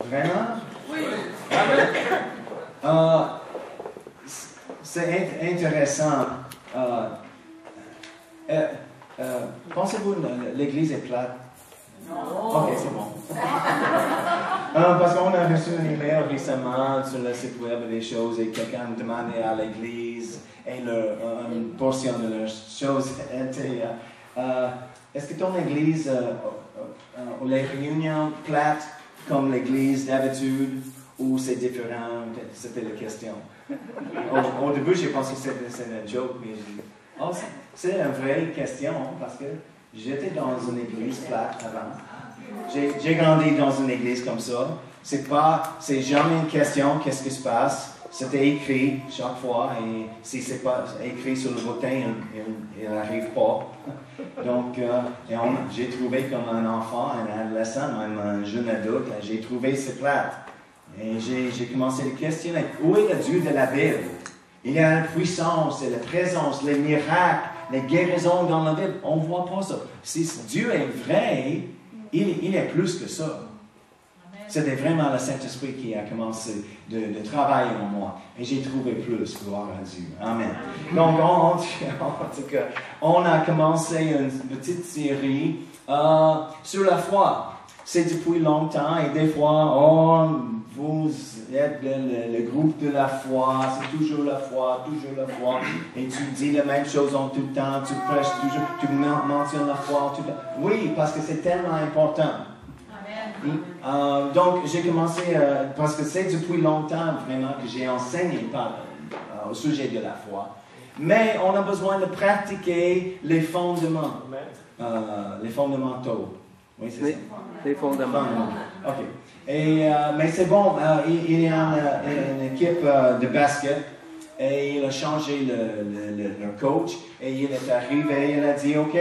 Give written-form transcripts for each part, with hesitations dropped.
Vraiment? Oui. C'est intéressant. Pensez-vous que l'Église est plate? Non. Ok, c'est bon. Parce qu'on a reçu un email récemment sur le site web des choses et quelqu'un demandait à l'Église et une portion de leurs choses était est-ce que ton Église ou les réunions plates comme l'Église d'habitude ou c'est différent? C'était la question. Au début, j'ai pensé que c'était une joke, mais j'ai dit, oh, c'est une vraie question parce que j'étais dans une église plate avant. J'ai grandi dans une église comme ça. C'est jamais une question, qu'est-ce qui se passe? C'était écrit chaque fois et si c'est pas écrit sur le bulletin, il n'arrive pas. Donc, j'ai trouvé comme un enfant, un adolescent, même un jeune adulte, j'ai trouvé c'est plate. Et j'ai commencé à questionner, où est le Dieu de la Bible? Il y a la puissance, la présence, les miracles, les guérisons dans la Bible. On ne voit pas ça. Si Dieu est vrai, il est plus que ça. C'était vraiment le Saint-Esprit qui a commencé de travailler en moi. Et j'ai trouvé plus, gloire à Dieu. Amen. Donc, en tout cas, on a commencé une petite série sur la foi. C'est depuis longtemps et des fois, vous êtes le groupe de la foi, c'est toujours la foi, et tu dis la même chose en tout temps, tu prêches toujours, tu mentionnes la foi en tout temps. Oui, parce que c'est tellement important. Donc, j'ai commencé, parce que c'est depuis longtemps vraiment que j'ai enseigné au sujet de la foi. Mais on a besoin de pratiquer les fondements, les fondamentaux. Oui, c'est ça. Les fondements. OK. Mais c'est bon, il y a une équipe de basket et il a changé le coach et il est arrivé et il a dit OK,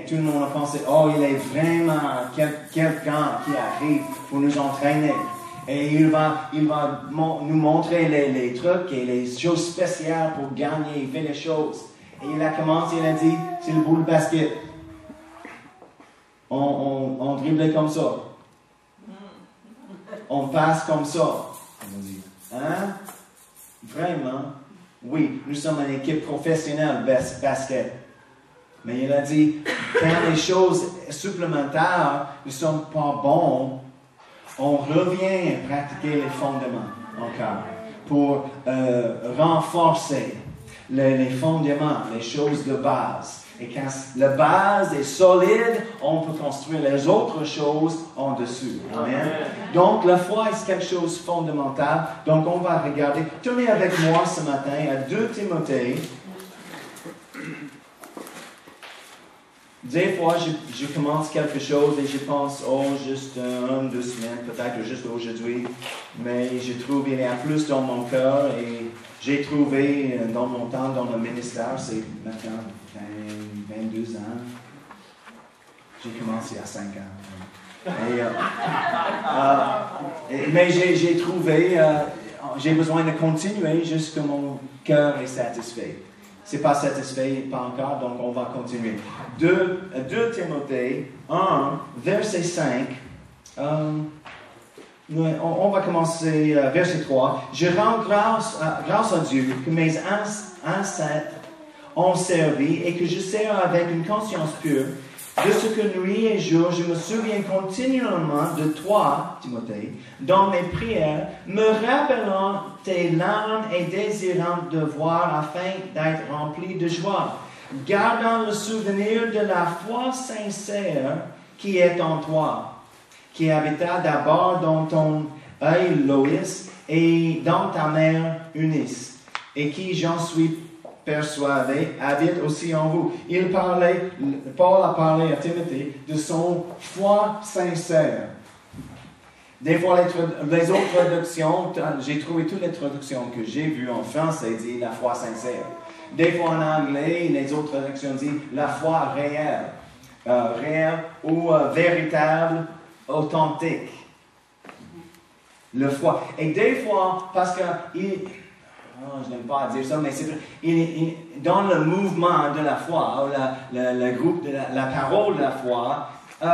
tout le monde a pensé il est vraiment quelqu'un qui arrive pour nous entraîner et il va nous montrer les trucs et les choses spéciales pour gagner, il fait les choses et il a commencé, il a dit c'est le bout de basket, on dribble comme ça, on passe comme ça. On dit hein? Vraiment? Oui, nous sommes une équipe professionnelle basket. Mais il a dit, quand les choses supplémentaires ne sont pas bonnes, on revient à pratiquer les fondements encore pour renforcer les fondements, les choses de base. Et quand la base est solide, on peut construire les autres choses en dessus. Amen. Donc, la foi est quelque chose de fondamental. Donc, on va regarder. Tournez avec moi ce matin à 2 Timothée. Des fois, je commence quelque chose et je pense, juste 1-2 semaines, peut-être juste aujourd'hui. Mais je trouve qu'il y a plus dans mon cœur et j'ai trouvé dans mon temps dans le ministère, c'est maintenant 22 ans. J'ai commencé à 5 ans. Mais j'ai trouvé, j'ai besoin de continuer jusqu'à mon cœur est satisfait. C'est pas satisfait, pas encore, donc on va continuer. 2 Timothée 1, verset 5. On va commencer verset 3. Je rends grâce à Dieu que mes ancêtres ont servi et que je sers avec une conscience pure. De ce que nuit et jour, je me souviens continuellement de toi, Timothée, dans mes prières, me rappelant tes larmes et désirant de voir afin d'être rempli de joie, gardant le souvenir de la foi sincère qui est en toi, qui habita d'abord dans ton œil Loïs et dans ta mère Eunice, et qui, j'en suis persuadé, habite aussi en vous. Paul a parlé à Timothée de son foi sincère. Des fois, les autres traductions, j'ai trouvé toutes les traductions que j'ai vues en français disent la foi sincère. Des fois en anglais, les autres traductions disent la foi réelle. Réelle ou véritable, authentique. Le foi. Et des fois, parce que je n'aime pas dire ça, mais c'est dans le mouvement de la foi, le groupe de la parole de la foi,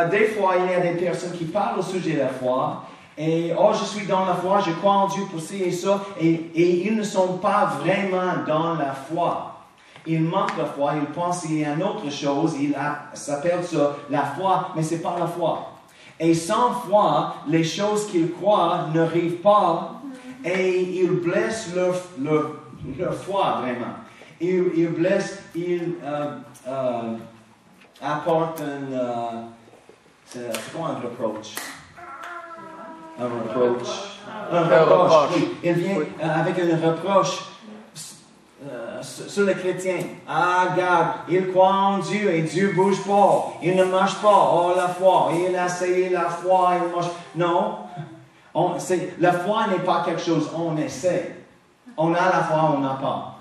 des fois il y a des personnes qui parlent au sujet de la foi Et, oh, je suis dans la foi, je crois en Dieu pour ci et ça. Et ils ne sont pas vraiment dans la foi. Ils manquent la foi, ils pensent qu'il y a une autre chose, ils s'appellent ça la foi, mais ce n'est pas la foi. Et sans foi, les choses qu'ils croient n'arrivent pas et ils blessent leur foi vraiment. Ils blessent, ils apportent c'est quoi un reproche? Un reproche. Un reproche, oui. Il vient avec un reproche sur les chrétiens. Ah, regarde, ils croient en Dieu et Dieu ne bouge pas. Il ne marche pas. Oh, la foi. Il a essayé la foi, il marche. Non. La foi n'est pas quelque chose, on essaie. On a la foi, on n'a pas.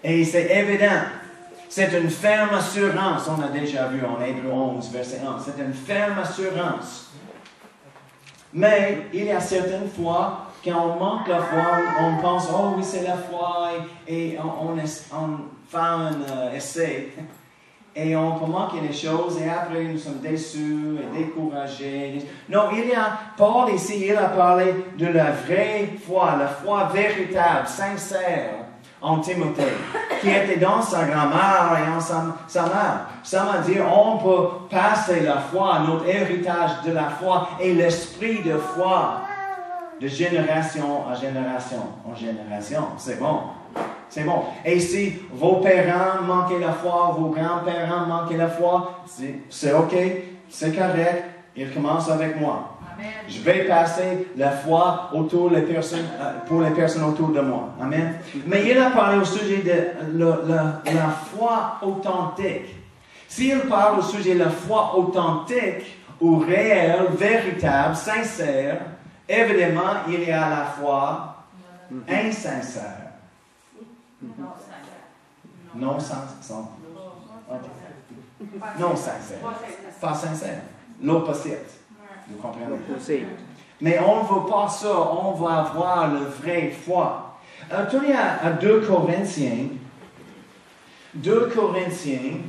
Et c'est évident. C'est une ferme assurance. On a déjà vu en Hébreux 11, verset 1. C'est une ferme assurance. Mais il y a certaines fois, quand on manque la foi, on pense, oh oui, c'est la foi, et on fait un essai. Et on peut manquer les choses, et après nous sommes déçus et découragés. Non, Paul ici, il a parlé de la vraie foi, la foi véritable, sincère, en Timothée, qui était dans sa grand-mère et en sa mère. Ça veut dire on peut passer la foi, notre héritage de la foi et l'esprit de foi de génération en génération. C'est bon. C'est bon. Et si vos parents manquaient la foi, vos grands-parents manquaient la foi, c'est OK, c'est correct, ils commencent avec moi. Amen. Je vais passer la foi pour les personnes autour de moi. Amen. Mais il a parlé au sujet de la foi authentique. S'il parle au sujet de la foi authentique, ou réelle, véritable, sincère, évidemment, il y a la foi insincère. Non sincère. Non sincère. Pas sincère. L'opposite. Vous comprenez? Mais on ne veut pas ça. On va avoir la vraie foi. Tournez à 2 Corinthiens. 2 Corinthiens.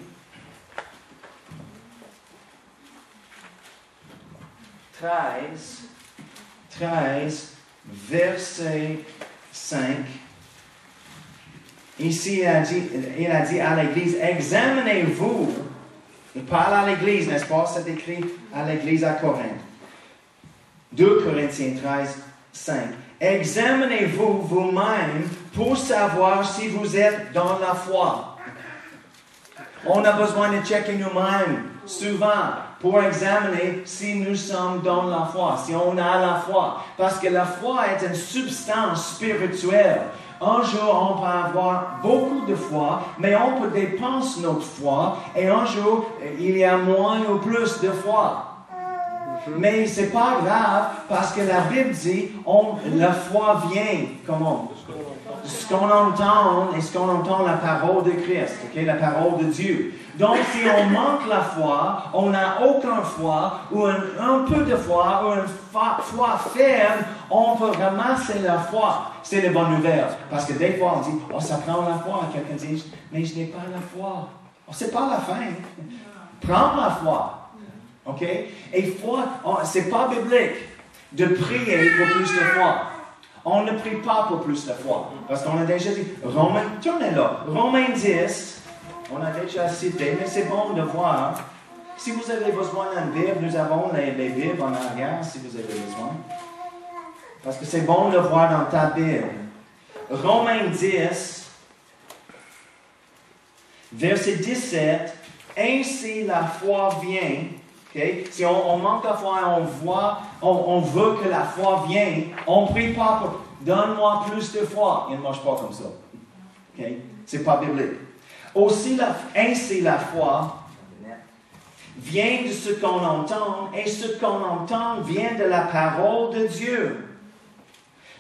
13, verset 5. Ici, il a dit à l'Église, examinez-vous. Il parle à l'Église, n'est-ce pas? C'est écrit à l'Église à Corinthe. 2 Corinthiens 13, 5. Examinez-vous vous-même pour savoir si vous êtes dans la foi. On a besoin de checker nous-mêmes souvent pour examiner si nous sommes dans la foi, si on a la foi. Parce que la foi est une substance spirituelle. Un jour, on peut avoir beaucoup de foi, mais on peut dépenser notre foi, et un jour, il y a moins ou plus de foi. Mais ce n'est pas grave, parce que la Bible dit, la foi vient, comment? Ce qu'on entend, et ce qu'on entend, la parole de Christ, okay? La parole de Dieu. Donc, si on manque la foi, on n'a aucune foi, ou un peu de foi, ou une foi faible, on peut ramasser la foi. C'est la bonne nouvelle. Parce que des fois, on dit, oh, ça prend la foi. Quelqu'un dit, mais je n'ai pas la foi. Oh, c'est pas la fin. Prends la foi. OK? Et foi, c'est pas biblique de prier pour plus de foi. On ne prie pas pour plus de foi. Parce qu'on a déjà dit, tournez là, Romains 10, on a déjà cité, mais c'est bon de voir. Si vous avez besoin d'une Bible, nous avons les Bibles en arrière, si vous avez besoin. Parce que c'est bon de voir dans ta Bible. Romains 10, verset 17, ainsi la foi vient. Okay? Si on manque la foi et on veut que la foi vienne, on ne prie pas pour donne-moi plus de foi. Il ne marche pas comme ça. Okay? Ce n'est pas biblique. Aussi, ainsi la foi vient de ce qu'on entend, et ce qu'on entend vient de la parole de Dieu.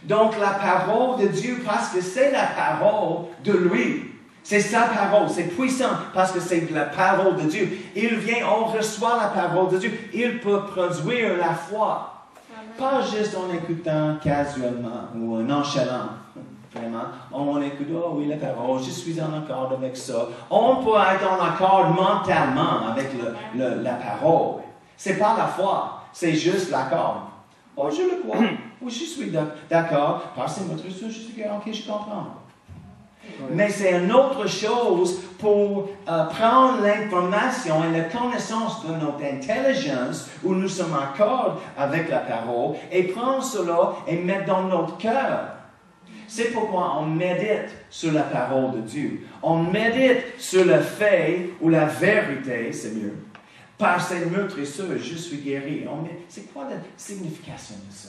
Donc la parole de Dieu, parce que c'est la parole de lui. C'est sa parole, c'est puissant parce que c'est la parole de Dieu. Il vient, on reçoit la parole de Dieu. Il peut produire la foi. Pas juste en écoutant casuellement ou nonchalant. Vraiment, on écoute, oh oui, la parole, je suis en accord avec ça. On peut être en accord mentalement avec la parole. C'est pas la foi, c'est juste l'accord. Oh, je le crois. Oui, je suis d'accord. Passez votre ressource, je suis ok, je comprends. Oui. Mais c'est une autre chose pour prendre l'information et la connaissance de notre intelligence, où nous sommes en accord avec la parole, et prendre cela et mettre dans notre cœur. C'est pourquoi on médite sur la parole de Dieu. On médite sur le fait ou la vérité, c'est mieux. Par ses meurtrisseurs, je suis guéri. C'est quoi la signification de ça?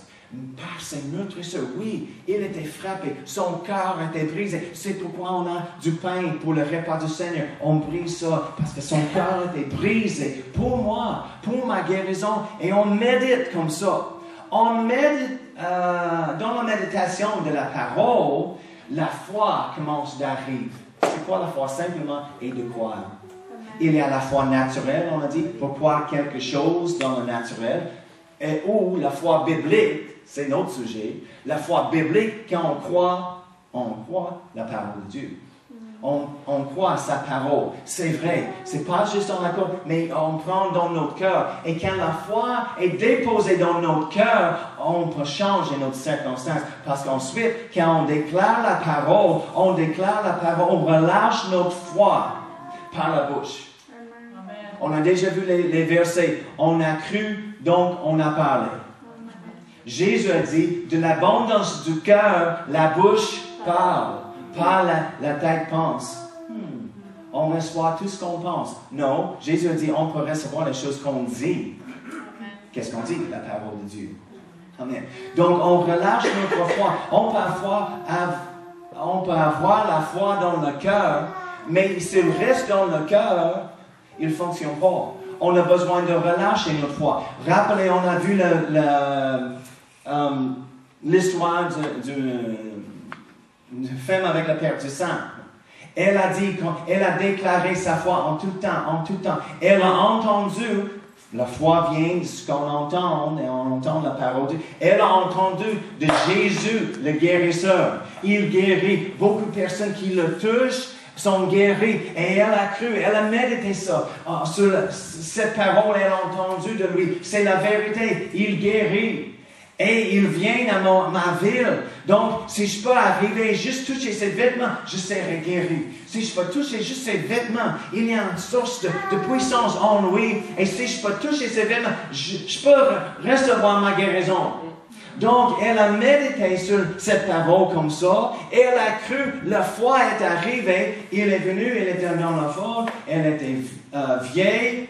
Par ses meurtrisseurs, oui, il était frappé, son cœur était brisé. C'est pourquoi on a du pain pour le repas du Seigneur. On brise ça parce que son cœur était brisé pour moi, pour ma guérison. Et on médite comme ça. On médite, dans la méditation de la parole, la foi commence d'arriver. C'est quoi la foi? Simplement, et de croire. Il y a la foi naturelle, on a dit, pour croire quelque chose dans le naturel, ou la foi biblique, c'est notre sujet. La foi biblique, quand on croit la parole de Dieu. On croit sa parole. C'est vrai. C'est pas juste en accord, mais on prend dans notre cœur. Et quand la foi est déposée dans notre cœur, on peut changer notre circonstance. Parce qu'ensuite, quand on déclare la parole, on relâche notre foi par la bouche. Amen. On a déjà vu les versets. On a cru, donc on a parlé. Amen. Jésus a dit, de l'abondance du cœur, la bouche parle. Pas la tête pense. On reçoit tout ce qu'on pense. Non, Jésus a dit, on peut recevoir les choses qu'on dit. Qu'est-ce qu'on dit? La parole de Dieu. Amen. Donc, on relâche notre foi. On peut avoir la foi dans le cœur, mais s'il reste dans le cœur, il ne fonctionne pas. On a besoin de relâcher notre foi. Rappelez, on a vu l'histoire une femme avec la perte du sang. Elle a déclaré sa foi en tout temps. Elle a entendu, la foi vient de ce qu'on entend, et on entend la parole de Dieu. Elle a entendu de Jésus, le guérisseur. Il guérit. Beaucoup de personnes qui le touchent sont guéries. Et elle a cru, elle a médité ça. Sur cette parole, elle a entendu de lui. C'est la vérité. Il guérit. Et il vient à ma ville. Donc, si je peux arriver, juste toucher ses vêtements, je serai guéri. Si je peux toucher juste ses vêtements, il y a une source de puissance en lui. Et si je peux toucher ses vêtements, je peux recevoir ma guérison. Donc, elle a médité sur cette parole comme ça. Elle a cru, la foi est arrivée. Il est venu, elle était dans la foule, elle était vieille.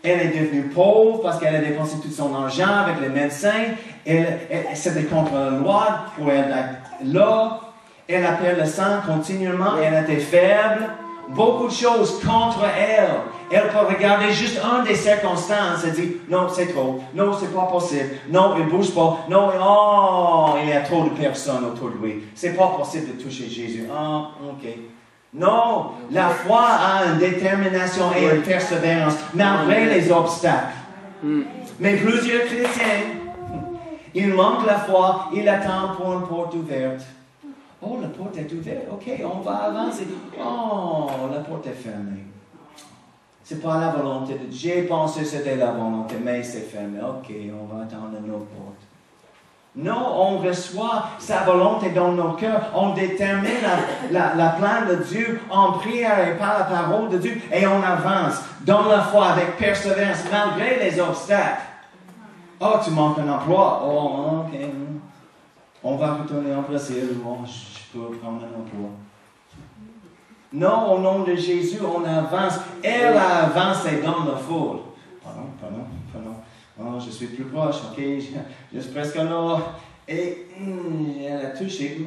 Elle est devenue pauvre parce qu'elle a dépensé tout son argent avec les médecins. C'était contre la loi pour elle là. Elle appelle le sang continuellement. Elle était faible. Beaucoup de choses contre elle. Elle peut regarder juste une des circonstances et dire, non, c'est trop. Non, c'est pas possible. Non, il ne bouge pas. Non, il y a trop de personnes autour de lui. C'est pas possible de toucher Jésus. Ah, ok. Non, la foi a une détermination et une persévérance malgré les obstacles. Mais plusieurs chrétiens, ils manquent la foi, ils attendent pour une porte ouverte. Oh, la porte est ouverte, ok, on va avancer. Oh, la porte est fermée. C'est pas la volonté de Dieu. J'ai pensé que c'était la volonté, mais c'est fermé. Ok, on va attendre une autre porte. Non, on reçoit sa volonté dans nos cœurs. On détermine la plan de Dieu en prière et par la parole de Dieu. Et on avance dans la foi avec persévérance malgré les obstacles. Oh, tu manques un emploi. Oh, ok. On va retourner en Brésil. Oh, je peux prendre un emploi. Non, au nom de Jésus, on avance. Elle a avancé dans la foule. Pardon. Oh, je suis plus proche, ok, je suis presque là. Et elle a touché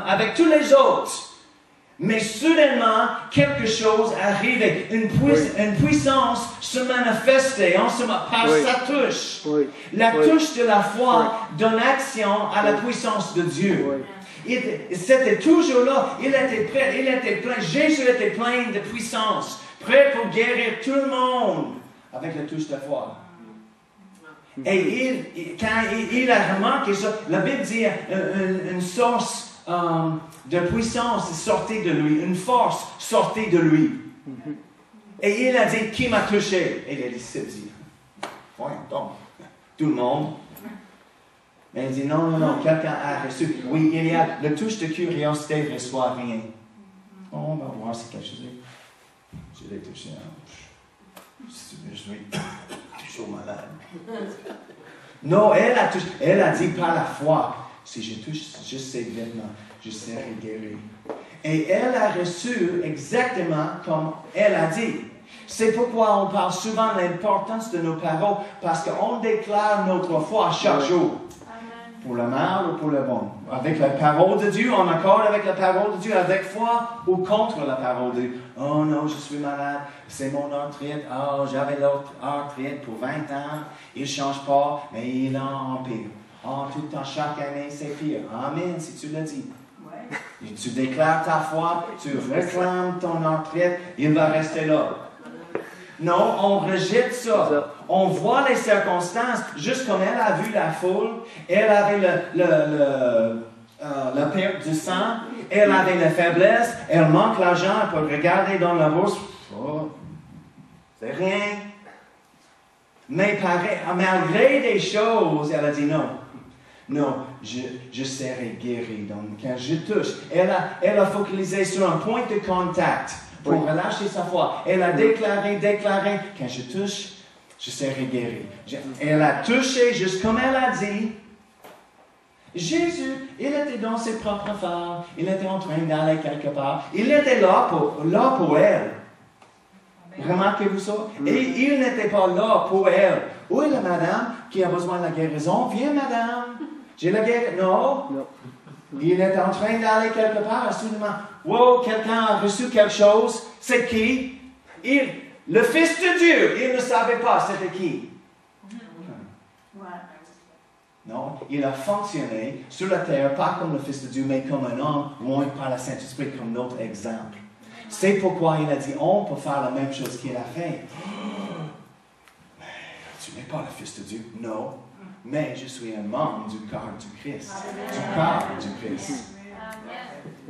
avec tous les autres. Mais soudainement, quelque chose arrivait. Une puissance se manifestait par sa touche. La touche de la foi donne action à la puissance de Dieu. C'était toujours là. Il était prêt, il était plein. Jésus était plein de puissance, prêt pour guérir tout le monde avec la touche de la foi. Et quand il a remarqué ça, la Bible dit une source de puissance sortait de lui, une force sortait de lui. Et il a dit, qui m'a touché? Et il a dit, c'est Dieu. Ouais, donc, tout le monde. Elle dit, non, quelqu'un a reçu. Oui, il y a le touche de curiosité, reçoit rien. On va voir si quelque chose. Je l'ai touché. Je suis toujours malade. Non, elle a dit par la foi, si je touche juste ses vêtements, je serai guéri. Et elle a reçu exactement comme elle a dit. C'est pourquoi on parle souvent de l'importance de nos paroles, parce qu'on déclare notre foi chaque jour. Pour le mal ou pour le bon. Avec la parole de Dieu, en accord avec la parole de Dieu, avec foi ou contre la parole de Dieu. Oh non, je suis malade, c'est mon arthrite. Oh, j'avais l'autre arthrite pour 20 ans, il ne change pas, mais il en empire. Oh, tout le temps, chaque année, c'est pire. Amen, si tu le dis. Ouais. Tu déclares ta foi, tu réclames ton arthrite, il va rester là. Non, on rejette ça. On voit les circonstances, juste comme elle a vu la foule, elle avait la perte du sang, elle avait la faiblesse, elle manque l'argent, elle peut regarder dans la bourse. Oh, c'est rien. Mais malgré des choses, elle a dit non. Non, je serai guéri. Donc, quand je touche, elle a focalisé sur un point de contact pour relâcher sa foi. Elle a déclaré, quand je touche, je serai guéri. Elle a touché juste comme elle a dit. Jésus, il était dans ses propres phares. Il était en train d'aller quelque part. Il était là pour elle. Remarquez-vous ça? Et il n'était pas là pour elle. Où est la madame qui a besoin de la guérison? Viens, madame. J'ai la guérison. Non. Il est en train d'aller quelque part. Soudainement, wow, quelqu'un a reçu quelque chose. C'est qui? Le Fils de Dieu. Il ne savait pas c'était qui. Non, il a fonctionné sur la terre, pas comme le Fils de Dieu, mais comme un homme, loin par le Saint-Esprit, comme notre exemple. C'est pourquoi il a dit, on peut faire la même chose qu'il a fait. Mais tu n'es pas le Fils de Dieu. Non, mais je suis un membre du corps du Christ. Du corps du Christ.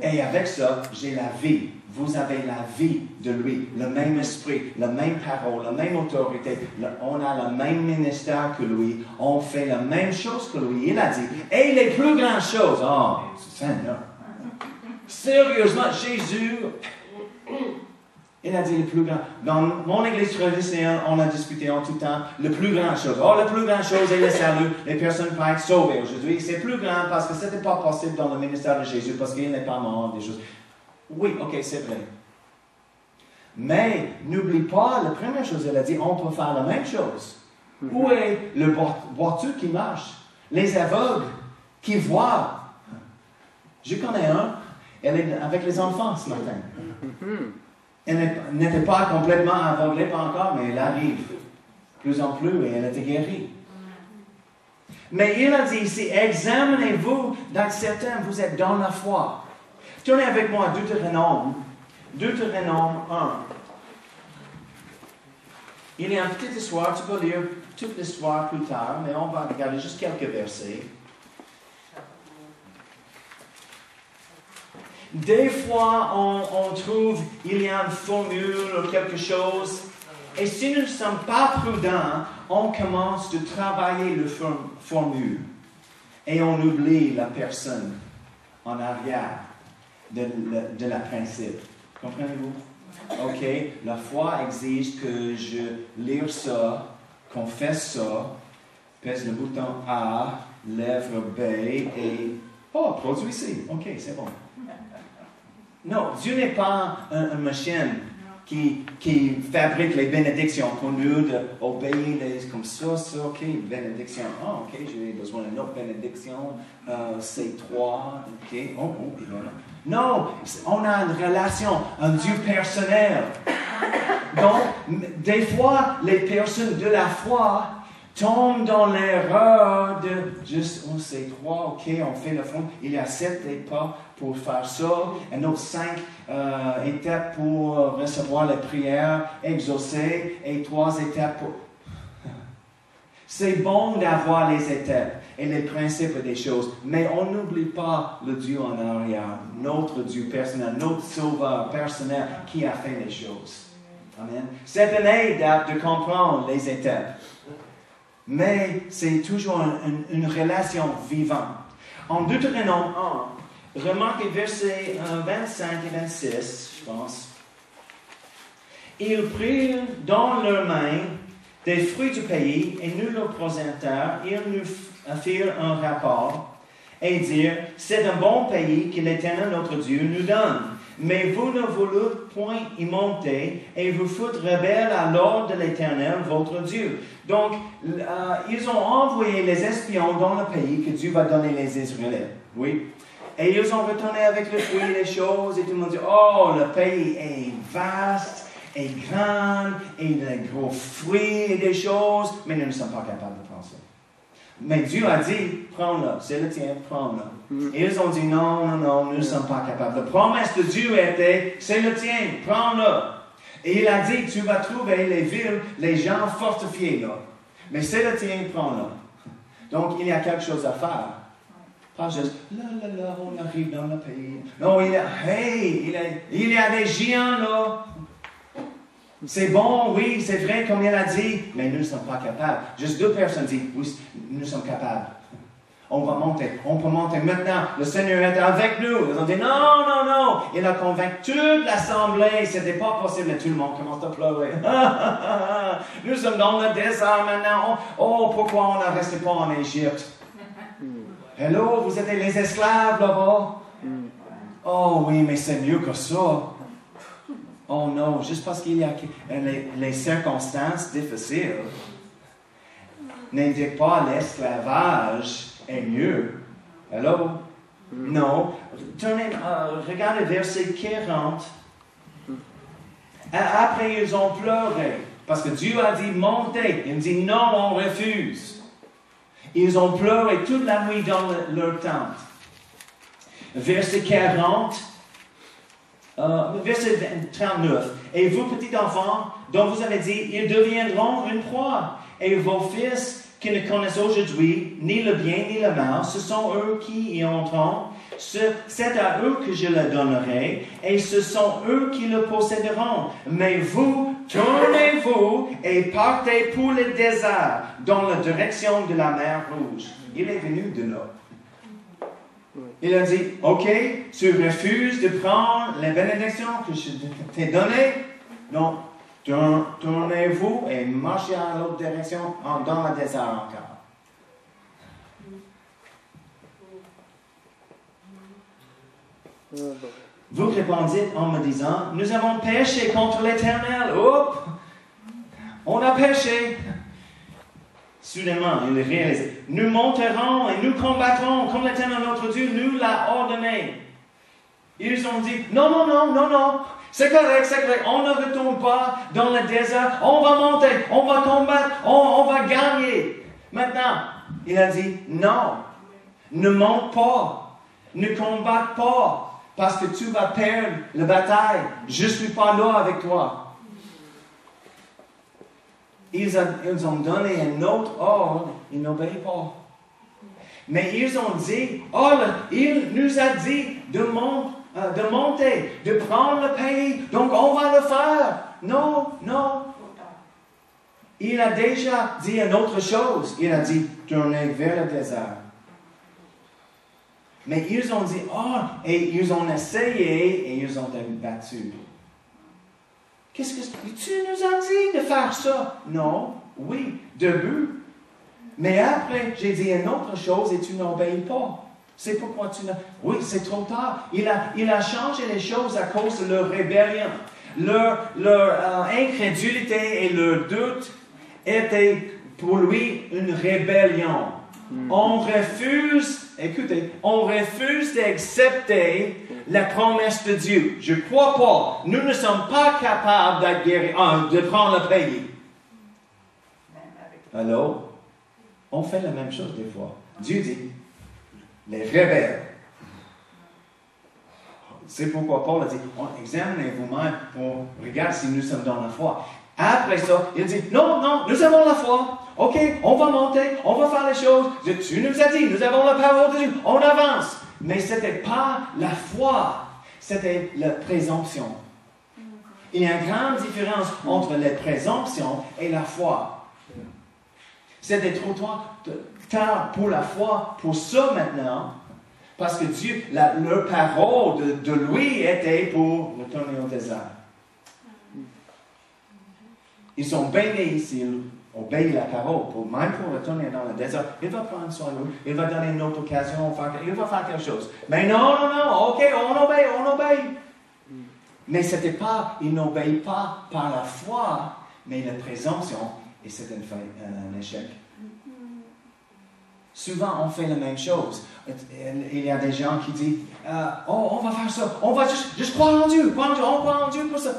Et avec ça, j'ai la vie. Vous avez la vie de lui, le même esprit, la même parole, la même autorité. On a le même ministère que lui. On fait la même chose que lui. Il a dit, et les plus grandes choses. Oh, Seigneur. Sérieusement, Jésus, il a dit les plus grands. Dans mon église traditionnelle, on a discuté en tout temps, le plus grand chose. Oh, la plus grande chose est le salut. Les personnes peuvent être sauvées aujourd'hui. C'est plus grand parce que ce n'était pas possible dans le ministère de Jésus, parce qu'il n'est pas mort des choses. Oui, ok, c'est vrai. Mais n'oublie pas, la première chose, elle a dit, on peut faire la même chose. Où est le boiteux qui marche? Les aveugles qui voient. Je connais un, elle est avec les enfants ce matin. Elle n'était pas complètement aveuglée, pas encore, mais elle arrive plus en plus et elle était guérie. Mais il a dit ici, examinez-vous, dans certains, vous êtes dans la foi. Tournez avec moi à Deutéronome 1. Il y a une petite histoire, tu peux lire toute l'histoire plus tard, mais on va regarder juste quelques versets. Des fois, on trouve, il y a une formule ou quelque chose, et si nous ne sommes pas prudents, on commence de travailler la formule, et on oublie la personne en arrière de la principe. Comprenez-vous? OK, la foi exige que je lire ça, confesse ça, pèse le bouton A, lèvre B et... Oh, produit C. OK, c'est bon. Non, Dieu n'est pas une machine qui fabrique les bénédictions pour nous d'obéir comme ça, OK, bénédiction. Ah, OK, j'ai besoin d'une autre bénédiction, C3, OK, oh, voilà. Non, on a une relation, un Dieu personnel. Donc, des fois, les personnes de la foi tombent dans l'erreur de juste, on sait 3, OK, on fait le fond. Il y a 7 étapes pour faire ça, et nos 5 étapes pour recevoir les prières exaucées, et 3 étapes pour... C'est bon d'avoir les étapes et les principes des choses, mais on n'oublie pas le Dieu en arrière, notre Dieu personnel, notre Sauveur personnel qui a fait les choses. Amen. C'est une aide de comprendre les étapes. Mais c'est toujours une relation vivante. En Deutéronome 1, remarquez versets 25 et 26, je pense. Ils prirent dans leurs mains des fruits du pays et nous le présentèrent. Ils nous firent un rapport et dirent, c'est un bon pays que l'Éternel notre Dieu nous donne. Mais vous ne voulez point y monter et vous fûtes rebelles à l'ordre de l'Éternel votre Dieu. Donc, ils ont envoyé les espions dans le pays que Dieu va donner les Israélites. Oui. Et ils ont retourné avec le fruit, les choses, et tout le monde dit, oh, le pays est vaste et grand, et il a des gros fruits et des choses, mais nous ne sommes pas capables de prendre ça. Mais Dieu a dit, prends-le, c'est le tien, prends-le. Et ils ont dit, non, non, non, nous ne sommes pas capables. La promesse de Dieu était, c'est le tien, prends-le. Et il a dit, tu vas trouver les villes, les gens fortifiés là. Mais c'est le tien, prends-le. Donc, il y a quelque chose à faire. Pas juste, là, on arrive dans le pays. Non, il y a des géants là. C'est bon, oui, c'est vrai, comme il a dit, mais nous ne sommes pas capables. Juste 2 personnes disent, oui, nous sommes capables. On va monter, on peut monter maintenant. Le Seigneur est avec nous. Ils ont dit, non, non, non. Il a convaincu toute l'assemblée, ce n'était pas possible. Et tout le monde commence à pleurer. Nous sommes dans le désert maintenant. Oh, pourquoi on ne resté pas en Égypte? Hello, vous êtes les esclaves là-bas? Oh oui, mais c'est mieux que ça. Oh non, juste parce qu'il y a les circonstances difficiles n'indiquent pas l'esclavage est mieux. Hello? Non. Regardez verset 40. Après, ils ont pleuré. Parce que Dieu a dit, montez. Il dit, non, on refuse. Ils ont pleuré toute la nuit dans leur tente. Verset 40. Verset 39. Et vous, petits enfants, dont vous avez dit, ils deviendront une proie. Et vos fils qui ne connaissent aujourd'hui ni le bien ni le mal, ce sont eux qui y entreront. C'est à eux que je le donnerai, et ce sont eux qui le posséderont. Mais vous, tournez-vous et partez pour le désert, dans la direction de la mer Rouge. Il est venu de là. Il a dit, ok, tu refuses de prendre les bénédictions que je t'ai données? Non. Tournez-vous et marchez à l'autre direction dans le désert encore. Vous répondiez en me disant, nous avons péché contre l'Éternel. Oups! On a péché. Soudainement, il réalise, nous monterons et nous combattrons comme l'Éternel notre Dieu nous l'a ordonné. Ils ont dit, non, non, non, non, non. C'est correct, on ne retourne pas dans le désert, on va monter, on va combattre, on va gagner. Maintenant, il a dit, non, ne monte pas, ne combatte pas, parce que tu vas perdre la bataille. Je ne suis pas là avec toi. Ils ont donné un autre ordre, ils n'obéissent pas. Mais ils ont dit, oh, il nous a dit de monter, de prendre le pays, donc on va le faire. Non, non. Il a déjà dit une autre chose. Il a dit, tournez vers le désert. Mais ils ont dit, et ils ont essayé et ils ont été battus. Qu'est-ce que tu nous as dit de faire ça? Non, oui, debout. Mais après, j'ai dit une autre chose et tu n'obéis pas. C'est pourquoi tu n'as... Oui, c'est trop tard. Il a changé les choses à cause de leur rébellion. Leur incrédulité et leur doute étaient pour lui une rébellion. On refuse, écoutez, on refuse d'accepter la promesse de Dieu. Je ne crois pas. Nous ne sommes pas capables de prendre le pays. Alors, on fait la même chose des fois. Dieu dit, les rebelles. C'est pourquoi Paul a dit, examinez vous-même pour regarder si nous sommes dans la foi. Après ça, il dit, non, non, nous avons la foi. Ok, on va monter, on va faire les choses. Tu nous as dit, nous avons la parole de Dieu, on avance. Mais ce n'était pas la foi, c'était la présomption. Il y a une grande différence entre la présomption et la foi. C'était trop tard pour la foi, pour ça maintenant, parce que Dieu, leur parole de lui était pour retourner au désert. Ils sont bénis s'ils obéissent la parole, même pour retourner dans le désert. Il va prendre soin de nous, il va donner une autre occasion, il va faire quelque chose. Mais non, ok, on obéit. Mais c'était pas, ils n'obéissent pas par la foi, mais la présomption, et c'est un échec. Souvent, on fait la même chose. Il y a des gens qui disent, on va faire ça, on va juste croire en Dieu, on croit en Dieu pour ça.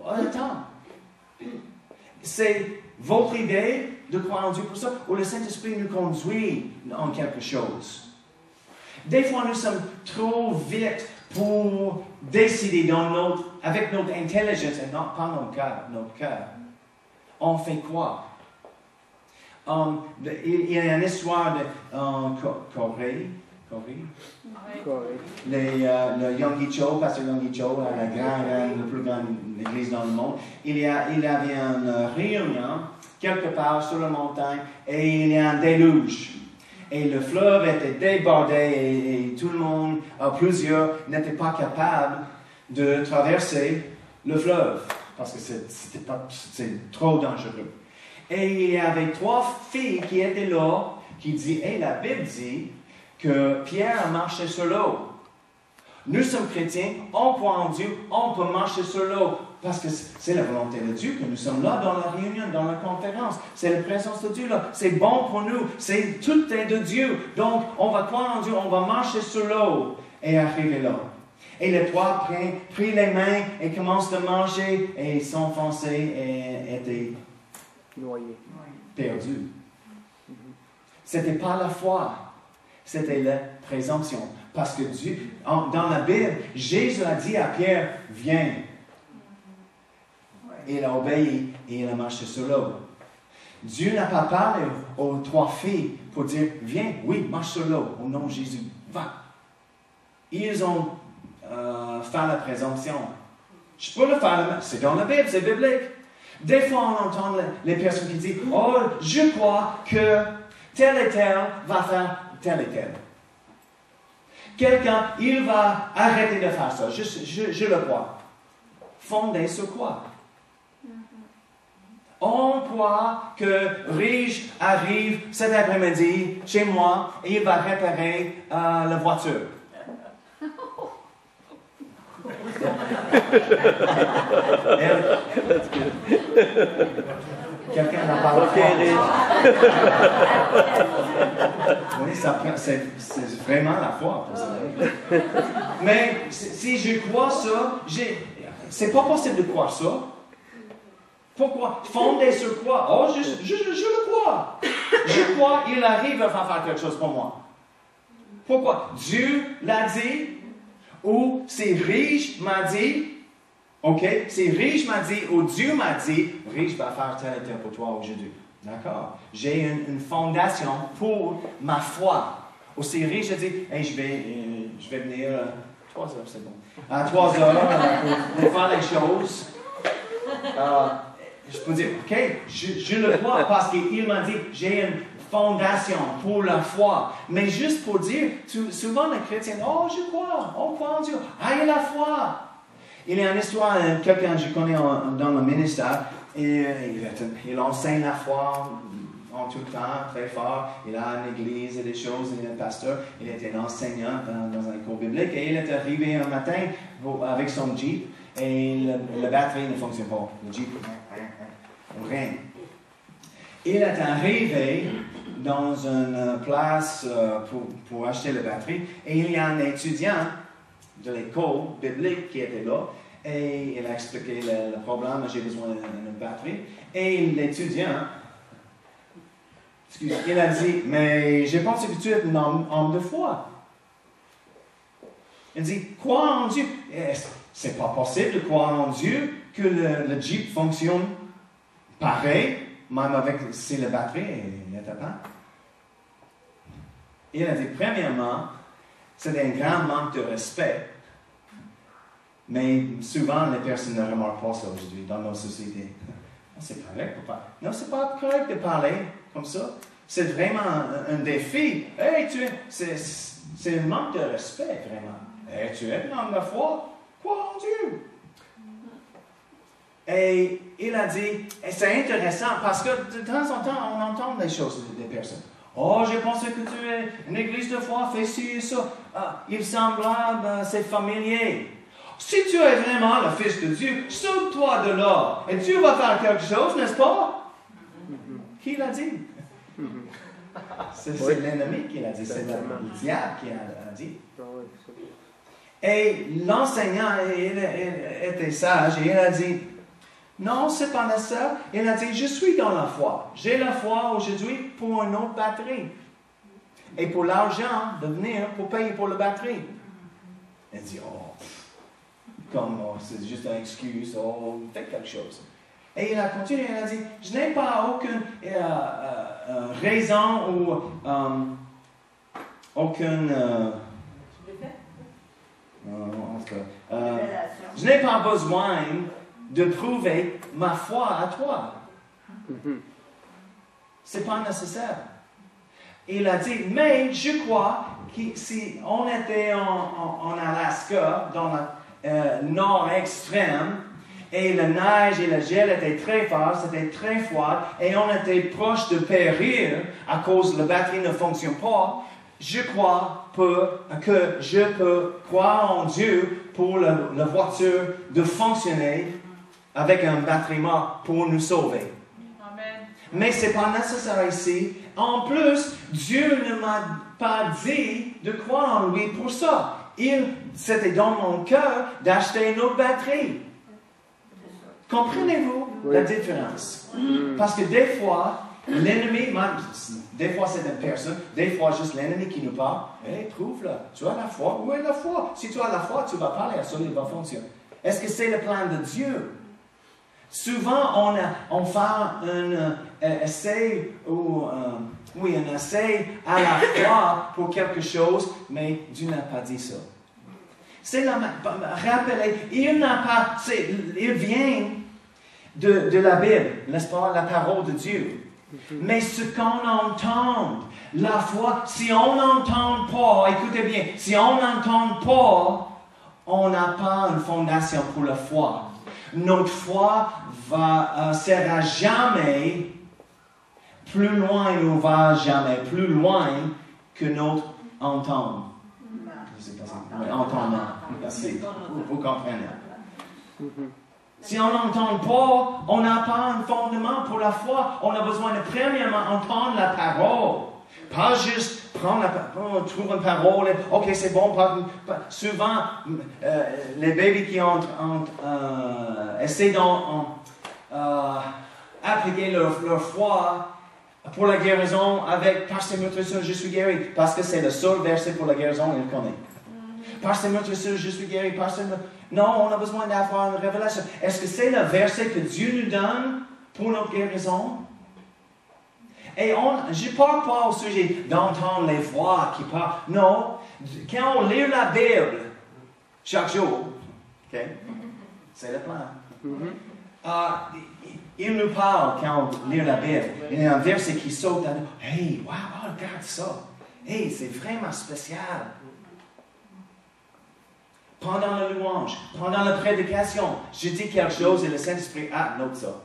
Attends. C'est votre idée de croire en Dieu pour ça, ou le Saint-Esprit nous conduit en quelque chose. Des fois, nous sommes trop vite pour décider avec notre intelligence, et non pas notre cœur. On fait quoi? Il y a une histoire de Corée. Le Yonggi Cho, pasteur Yonggi Cho, la plus grande église dans le monde, il avait une réunion quelque part sur la montagne et il y a un déluge. Et le fleuve était débordé et tout le monde, plusieurs, n'étaient pas capables de traverser le fleuve parce que c'est trop dangereux. Et il y avait 3 filles qui étaient là, qui disaient, la Bible dit que Pierre a marché sur l'eau. Nous sommes chrétiens, on croit en Dieu, on peut marcher sur l'eau, parce que c'est la volonté de Dieu que nous sommes là dans la réunion, dans la conférence. C'est la présence de Dieu là. C'est bon pour nous. Tout est de Dieu. Donc, on va croire en Dieu, on va marcher sur l'eau et arriver là. Et les 3 prennent les mains et commencent à marcher et s'enfoncer et étaient noyés, perdus. C'était pas la foi. C'était la présomption. Parce que Dieu, dans la Bible, Jésus a dit à Pierre, viens. Il a obéi et il a marché sur l'eau. Dieu n'a pas parlé aux 3 filles pour dire, viens, oui, marche sur l'eau, au nom de Jésus, va. Ils ont fait la présomption. Je peux le faire, c'est dans la Bible, c'est biblique. Des fois, on entend les personnes qui disent, oh, je crois que tel et tel va faire tel et tel. Quelqu'un, il va arrêter de faire ça. Je le crois. Fondé sur quoi? On croit que Rige arrive cet après-midi chez moi et il va réparer la voiture. Quelqu'un n'a pas oui, c'est vraiment la foi pour ça. Mais si je crois ça, c'est pas possible de croire ça. Pourquoi? Fondé sur quoi? Oh, je le crois. Je crois qu'il arrive à faire quelque chose pour moi. Pourquoi? Dieu l'a dit, ou c'est riche m'a dit, ok? C'est riche m'a dit, ou Dieu m'a dit, riche va faire tel et tel pour toi aujourd'hui. D'accord? J'ai une fondation pour ma foi. Ou c'est riche, je dis, hey, je vais venir 3 heures, c'est bon. À 3 heures pour faire les choses. Je peux dire, ok, je le crois parce qu'il m'a dit, j'ai une fondation pour la foi. Mais juste pour dire, souvent les chrétiens, oh, je crois, on croit en Dieu. Ah, il y a la foi. Il y a une histoire, quelqu'un que je connais dans le ministère, et il enseigne la foi en tout temps, très fort. Il a une église et des choses, il est un pasteur. Il était un enseignant dans un cours biblique et il est arrivé un matin avec son Jeep et la batterie ne fonctionne pas. Le Jeep, rien. Il est arrivé dans une place pour acheter la batterie et il y a un étudiant de l'école biblique qui était là et il a expliqué le problème, j'ai besoin d'une batterie. Et l'étudiant, il a dit, mais j'ai pensé que tu es un homme de foi. Il dit, crois en Dieu. C'est pas possible de croire en Dieu que le Jeep fonctionne pareil, même avec si la batterie n'était pas. Il a dit, premièrement, c'est un grand manque de respect. Mais souvent, les personnes ne remarquent pas ça aujourd'hui dans nos sociétés. C'est correct de parler. Non, c'est pas correct de parler comme ça. C'est vraiment un défi. Hey, c'est un manque de respect, vraiment. Hey, tu es dans la foi? Quoi en Dieu? Et il a dit, et c'est intéressant parce que de temps en temps, on entend des choses des personnes. Oh, j'ai pensé que tu es une église de foi, fais ci et ça. Ah, il semblable, c'est familier. Si tu es vraiment le Fils de Dieu, saute-toi de là et Dieu va faire quelque chose, n'est-ce pas? Qui l'a dit? C'est l'ennemi qui l'a dit, c'est le diable qui a dit. Et l'enseignant, il était sage et il a dit, non, c'est pas nécessaire. Il a dit, je suis dans la foi. J'ai la foi aujourd'hui pour une autre batterie. Et pour l'argent de venir pour payer pour la batterie. Il dit, c'est juste une excuse, faites quelque chose. Et il a continué, il a dit, je n'ai pas aucune raison ou aucune... je n'ai pas besoin de prouver ma foi à toi. C'est pas nécessaire. Il a dit, mais je crois que si on était en Alaska, dans le nord extrême, et la neige et le gel étaient très forts, c'était très froid, et on était proche de périr à cause que la batterie ne fonctionne pas, je crois que je peux croire en Dieu pour la voiture de fonctionner avec un batterie mort pour nous sauver. Amen. Mais ce n'est pas nécessaire ici. En plus, Dieu ne m'a pas dit de croire en lui pour ça. C'était dans mon cœur d'acheter une autre batterie. Comprenez-vous la différence? Parce que des fois, l'ennemi, des fois c'est une personne, des fois juste l'ennemi qui nous parle. Hey, trouve-la. Tu as la foi? Où est la foi? Si tu as la foi, tu vas parler à ça, il va fonctionner. Est-ce que c'est le plan de Dieu? Souvent, on fait un essai un essai à la foi pour quelque chose, mais Dieu n'a pas dit ça. C'est rappelez, il vient de la Bible, n'est-ce pas, la parole de Dieu. Mais ce qu'on entend, la foi, si on n'entend pas, écoutez bien, si on n'entend pas, on n'a pas une fondation pour la foi. Notre foi sera jamais plus loin, ou va jamais plus loin que notre entendre. Je sais pas si entendement. Merci. Vous comprenez. Si on n'entend pas, on n'a pas un fondement pour la foi. On a besoin de premièrement entendre la parole. Pas juste prendre trouver une parole. Ok, c'est bon. Souvent, les bébés qui essaient d'appliquer leur foi pour la guérison avec « Par ses meurtrissures, je suis guéri ». Parce que c'est le seul verset pour la guérison qu'il connaît. Par ses meurtrissures, je suis guéri. Non, on a besoin d'avoir une révélation. Est-ce que c'est le verset que Dieu nous donne pour notre guérison? Et je ne parle pas au sujet d'entendre les voix qui parlent. Non, quand on lit la Bible chaque jour, okay, c'est le plan. Il nous parle quand on lit la Bible. Il y a un verset qui saute à nous. Hey, wow, regarde ça. Hey, c'est vraiment spécial. Pendant la louange, pendant la prédication, je dis quelque chose et le Saint-Esprit, note ça.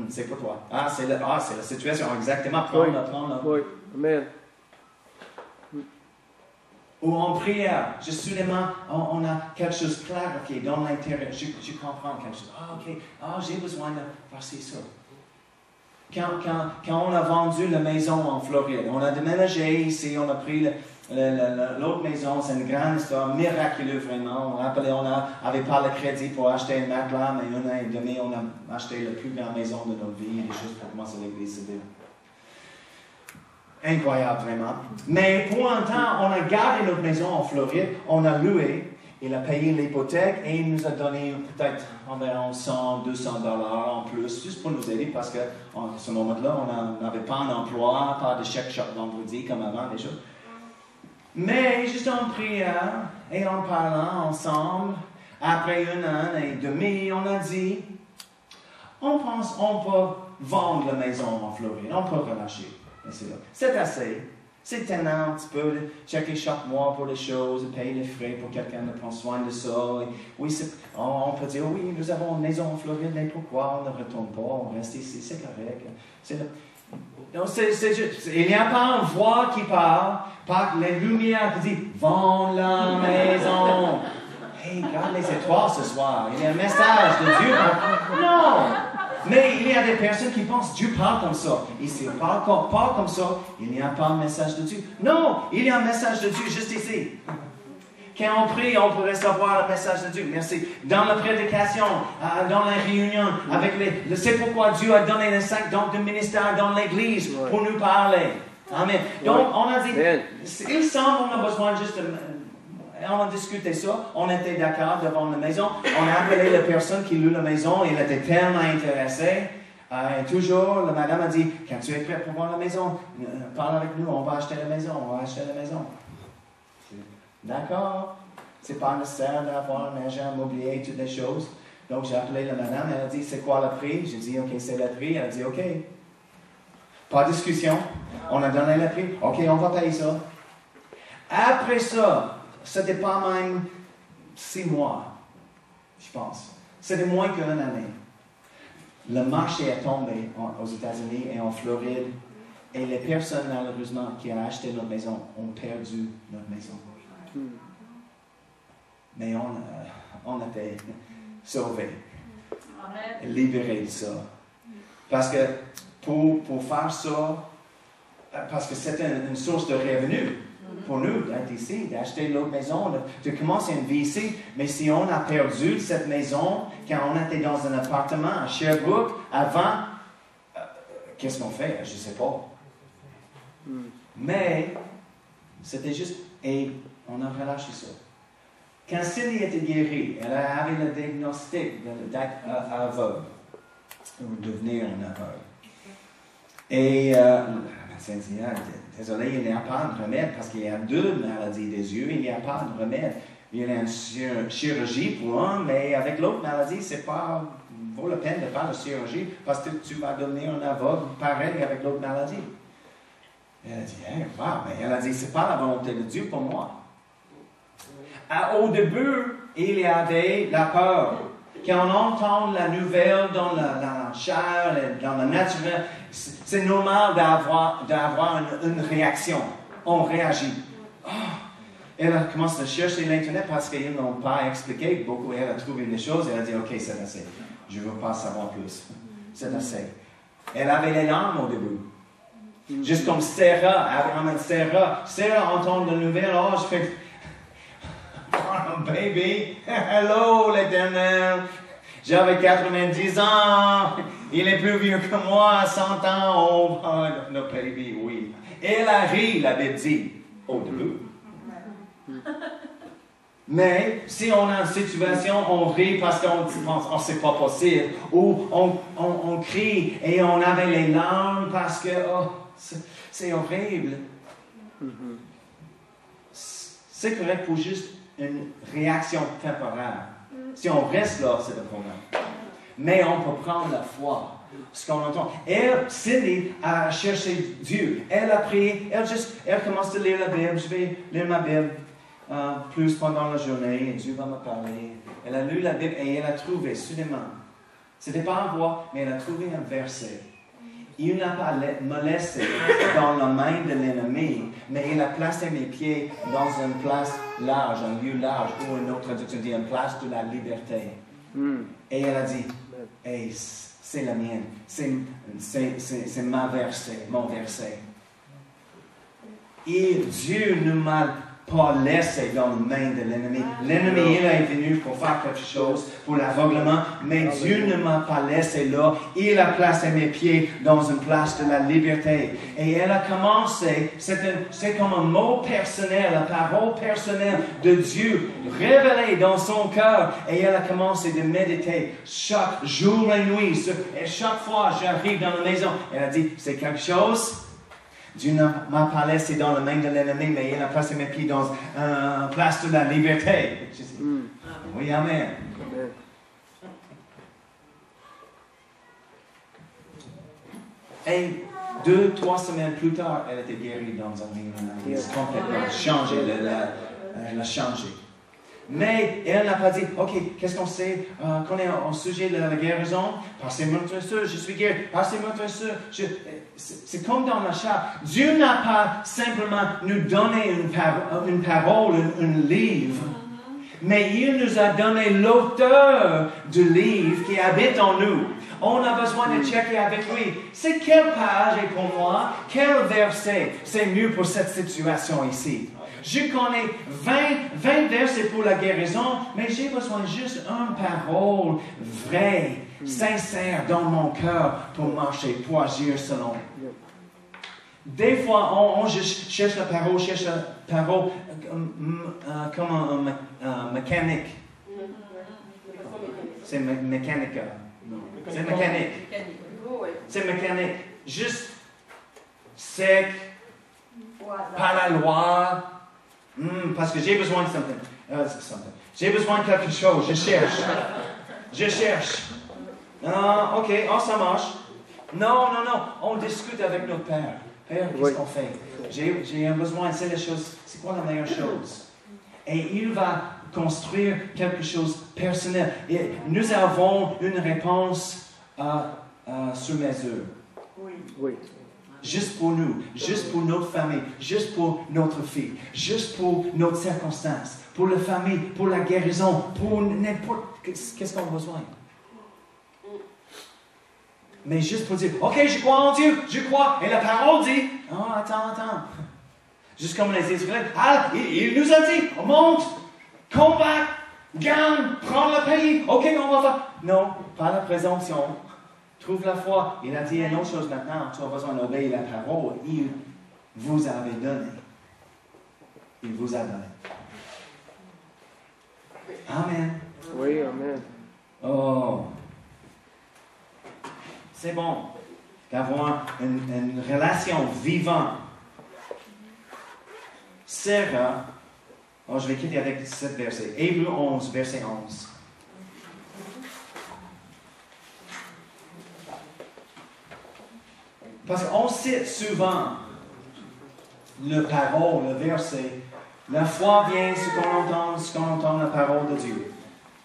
C'est pour toi. C'est la situation, exactement. Prends-la. Oui, amen. Ou en prière, soudainement, on a quelque chose de clarifié dans l'intérieur. Je comprends quelque chose. J'ai besoin de faire ça. Quand on a vendu la maison en Floride, on a déménagé ici, on a pris l'autre maison, c'est une grande histoire, miraculeuse vraiment. On n'avait pas le crédit pour acheter un matelas, mais 1 an et demi, on a acheté la plus grande maison de notre vie, des choses pour commencer l'église. Incroyable vraiment. Mais pour un temps, on a gardé notre maison en Floride, on a loué, il a payé l'hypothèque et il nous a donné peut-être environ 100, 200 $ en plus, juste pour nous aider parce qu'à ce moment-là, on n'avait pas un emploi, pas de chèque chaque vendredi comme avant, des choses. Mais juste en prière et en parlant ensemble, après 1 an et demi, on a dit, On pense on peut vendre la maison en Floride, on peut relâcher. C'est assez. C'est tellement, tu peux checker chaque mois pour les choses, payer les frais pour quelqu'un de prendre soin de ça. Et oui, on peut dire, oui, nous avons une maison en Floride, mais pourquoi on ne retourne pas, on reste ici, c'est correct. Donc, c'est juste, il n'y a pas une voix qui parle, pas les lumières qui disent, vends la maison. Hey, regarde les étoiles ce soir, il y a un message de Dieu. Non! Mais il y a des personnes qui pensent Dieu parle comme ça. Ici, il parle pas comme ça. Il n'y a pas un message de Dieu. Non, il y a un message de Dieu juste ici. Quand on prie, on peut recevoir le message de Dieu. Merci. Dans la prédication, dans la réunion, avec c'est pourquoi Dieu a donné les 5 dons de ministère dans l'Église pour nous parler. Amen. Donc, on a dit, il semble qu'on a besoin juste de... On a discuté ça, on était d'accord devant la maison, on a appelé la personne qui loue la maison, il était tellement intéressé. Et toujours, la madame a dit, quand tu es prêt pour voir la maison, parle avec nous, on va acheter la maison, D'accord? C'est pas nécessaire d'avoir un agent immobilier, toutes les choses. Donc j'ai appelé la madame, elle a dit, c'est quoi le prix? J'ai dit, ok, c'est le prix. Elle a dit, ok. Pas de discussion, on a donné le prix, ok, on va payer ça. Après ça, c'était pas même 6 mois, je pense. C'était moins qu'une année. Le marché est tombé aux États-Unis et en Floride. Et les personnes, malheureusement, qui ont acheté notre maison ont perdu notre maison. Mais on a été sauvés. Libérés de ça. Parce que pour faire ça, parce que c'était une source de revenus. Pour nous, d'être ici, d'acheter l'autre maison, de commencer une vie ici. Mais si on a perdu cette maison, quand on était dans un appartement à Sherbrooke, avant, qu'est-ce qu'on fait? Je ne sais pas. Mais, c'était juste, et on a relâché ça. Quand Cindy était guérie, elle avait le diagnostic d'être aveugle, ou devenir un aveugle. Et, désolé, il n'y a pas de remède parce qu'il y a 2 maladies des yeux, il n'y a pas de remède. Il y a une chirurgie pour un, mais avec l'autre maladie, c'est pas vaut la peine de faire la chirurgie parce que tu vas devenir un aveugle pareil avec l'autre maladie. Elle a dit, hey, wow, mais elle a dit, c'est pas la volonté de Dieu pour moi. Au début, il y avait la peur. Quand on entend la nouvelle dans la chair, dans le naturel, c'est normal d'avoir une réaction. On réagit. Oh. Elle a commencé à chercher l'Internet parce qu'ils n'ont pas expliqué beaucoup. Elle a trouvé des choses. Elle a dit, OK, c'est assez. Je ne veux pas savoir plus. C'est assez. Elle avait les larmes au début. Juste comme Sarah. Sarah entend la nouvelle. Oh, je fais... Oh, baby. Hello, l'Éternel. J'avais 90 ans. Il est plus vieux que moi, 100 ans. Oh, no, baby, oui. Elle a ri, la Bible dit, au début. Mais si on a une situation, on rit parce qu'on pense, oh, c'est pas possible. Ou on crie et on avait les larmes parce que, oh, c'est horrible. C'est correct pour juste une réaction temporaire. Si on reste là, c'est le problème. Mais on peut prendre la foi. Ce qu'on entend. Elle, Cindy, a cherché Dieu. Elle a prié. Elle commence à lire la Bible. Je vais lire ma Bible plus pendant la journée et Dieu va me parler. Elle a lu la Bible et elle a trouvé soudainement. Ce n'était pas une voix, mais elle a trouvé un verset. Il n'a pas me laissé dans la main de l'ennemi, mais il a placé mes pieds dans une place large, un lieu large, ou une autre traduction dit une place de la liberté. Et elle a dit, hey, c'est la mienne, c'est mon verset. Et Dieu ne m'a pas laissé dans les mains de l'ennemi. L'ennemi, il est venu pour faire quelque chose, pour l'aveuglement, mais Dieu ne m'a pas laissé là. Il a placé mes pieds dans une place de la liberté. Et elle a commencé, c'est comme un mot personnel, la parole personnelle de Dieu, révélée dans son cœur. Et elle a commencé de méditer chaque jour et nuit. Et chaque fois j'arrive dans la maison, elle a dit, c'est quelque chose. Dieu ne m'a pas laissé dans la main de l'ennemi, mais il a placé mes pieds dans une place de la liberté. Oui, amen. Et 2-3 semaines plus tard, elle était guérie dans un réunion. Complètement changé. Elle a changé. Mais elle n'a pas dit, OK, qu'est-ce qu'on sait qu'on est au sujet de la guérison? Passez-moi votre soeur, je suis guéri. Passez-moi votre soeur. C'est comme dans la charte. Dieu n'a pas simplement nous donné une parole, un livre, mais il nous a donné l'auteur du livre qui habite en nous. On a besoin de checker avec lui. C'est quelle page est pour moi? Quel verset? C'est mieux pour cette situation ici. Je connais 20 versets pour la guérison, mais j'ai besoin juste d'une parole vraie, sincère dans mon cœur pour marcher, pour agir selon. Des fois, on cherche la parole, comme un mécanique. C'est mécanique. C'est mécanique. C'est mécanique. Juste sec, par la loi. Parce que j'ai besoin de something. J'ai besoin de quelque chose. Je cherche. OK, ça marche. Non. On discute avec notre Père. Père, qu'est-ce qu'on fait? J'ai un besoin. C'est la chose. C'est quoi la meilleure chose? Et il va construire quelque chose de personnel. Et nous avons une réponse sur mesure. Oui. Juste pour nous, juste pour notre famille, juste pour notre fille, juste pour notre circonstance, pour la famille, pour la guérison, pour n'importe qu'est-ce qu'on a besoin. Mais juste pour dire, OK, je crois en Dieu, je crois. Et la parole dit, attends. Juste comme les Israélites, il nous a dit, on monte, combat, gagne, prends le pays. OK, on va faire. Non, pas la présomption. Trouve la foi. Il a dit une autre chose maintenant. Tu as besoin d'obéir la parole. Il vous avait donné. Il vous a donné. Amen. Oui, amen. Oh. C'est bon d'avoir une relation vivante. Sarah, je vais quitter avec ce verset. Hébreux 11, verset 11. Parce qu'on cite souvent le parole, le verset. La foi vient ce qu'on entend la parole de Dieu.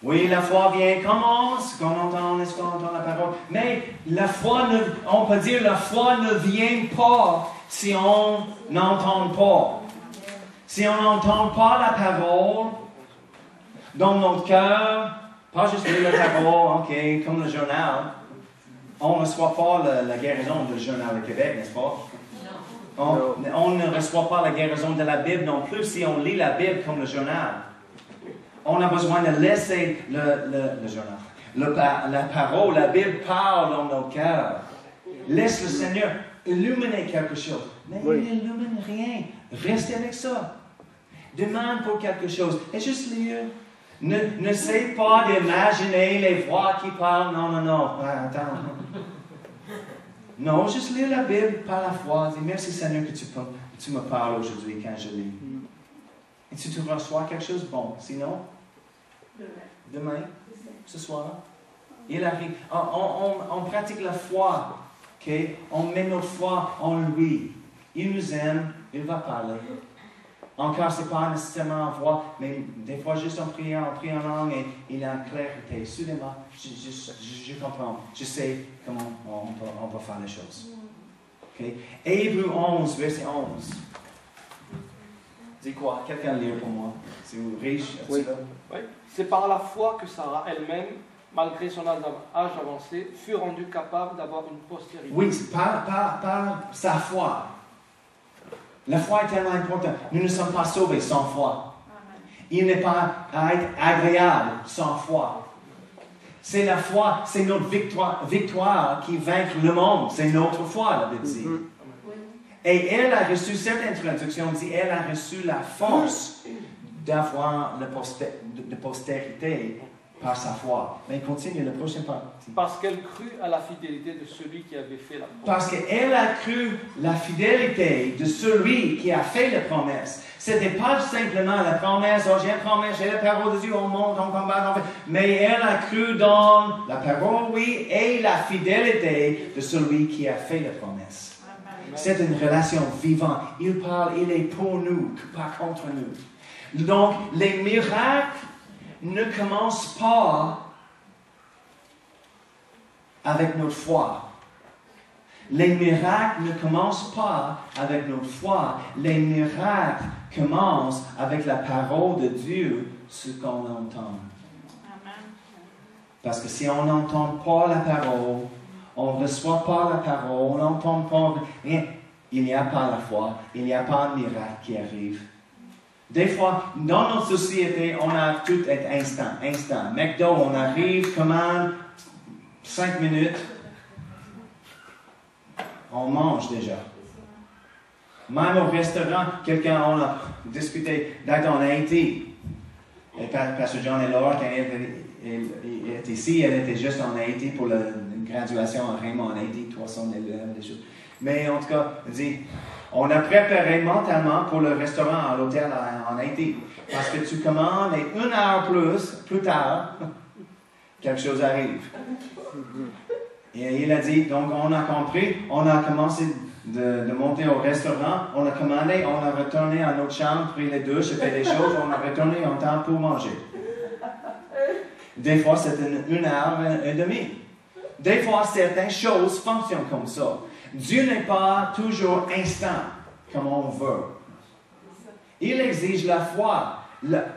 Oui, la foi vient comment? Ce qu'on entend la parole. Mais la foi, on peut dire la foi ne vient pas si on n'entend pas. Si on n'entend pas la parole dans notre cœur, pas juste lire la parole, OK, comme le journal. On ne reçoit pas la guérison du Journal de Québec, n'est-ce pas? On ne reçoit pas la guérison de la Bible non plus si on lit la Bible comme le journal. On a besoin de laisser le journal. La parole, la Bible parle dans nos cœurs. Laisse le Seigneur illuminer quelque chose. Mais il n'illumine rien. Restez avec ça. Demande pour quelque chose. Et juste lire. N'essaie pas d'imaginer les voix qui parlent. Non. Attends. Non, juste lire la Bible par la foi. Dis merci Seigneur que tu me parles aujourd'hui quand je lis. Et si tu reçois quelque chose, bon. Sinon, demain, ce soir, il arrive. On pratique la foi. Okay? On met notre foi en lui. Il nous aime, il va parler. Encore, ce n'est pas nécessairement en voix, mais des fois, juste en priant en langue, et il a une clarité. Soudainement, je comprends. Je sais comment on peut faire les choses. Okay? Hébreux 11, verset 11. Dis quoi? Quelqu'un lire pour moi? C'est riche? Oui. C'est par la foi que Sarah elle-même, malgré son âge avancé, fut rendue capable d'avoir une postérité. Oui, c'est par sa foi. La foi est tellement importante. Nous ne sommes pas sauvés sans foi. Il n'est pas agréable sans foi. C'est la foi, c'est notre victoire qui vainc le monde. C'est notre foi, la Bible dit. Et elle a reçu, cette introduction dit, elle a reçu la force d'avoir de postérité par sa foi. Mais continue, la prochaine partie. Parce qu'elle crut à la fidélité de celui qui avait fait la promesse. Parce qu'elle a cru la fidélité de celui qui a fait la promesse. C'était pas simplement la promesse, oh j'ai une promesse, j'ai la parole de Dieu, on monte, on combat, on fait. Mais elle a cru dans la parole, oui, et la fidélité de celui qui a fait la promesse. C'est une relation vivante. Il parle, il est pour nous, pas contre nous. Donc, les miracles ne commencent pas avec notre foi. Les miracles ne commencent pas avec notre foi. Les miracles commencent avec la parole de Dieu, ce qu'on entend. Parce que si on n'entend pas la parole, on ne reçoit pas la parole, on n'entend pas rien, il n'y a pas la foi, il n'y a pas un miracle qui arrive. Des fois, dans notre société, on a tout est instant. McDo, on arrive, commande, 5 minutes, on mange déjà. Même au restaurant, on a discuté d'être en Haïti. Et Pasteur John et Laura, quand elle était ici, elle était juste en Haïti pour une graduation en Raymond en Haïti, 300 élèves, des choses. Mais en tout cas, elle dit, on a préparé mentalement pour le restaurant à l'hôtel en Haïti. Parce que tu commandes et 1 heure plus tard, quelque chose arrive. Et il a dit, donc on a compris, on a commencé de monter au restaurant, on a commandé, on a retourné à notre chambre, pris les douches, fait des choses, on a retourné en temps pour manger. Des fois, c'est 1 heure et demie. Des fois, certaines choses fonctionnent comme ça. Dieu n'est pas toujours instant, comme on veut. Il exige la foi.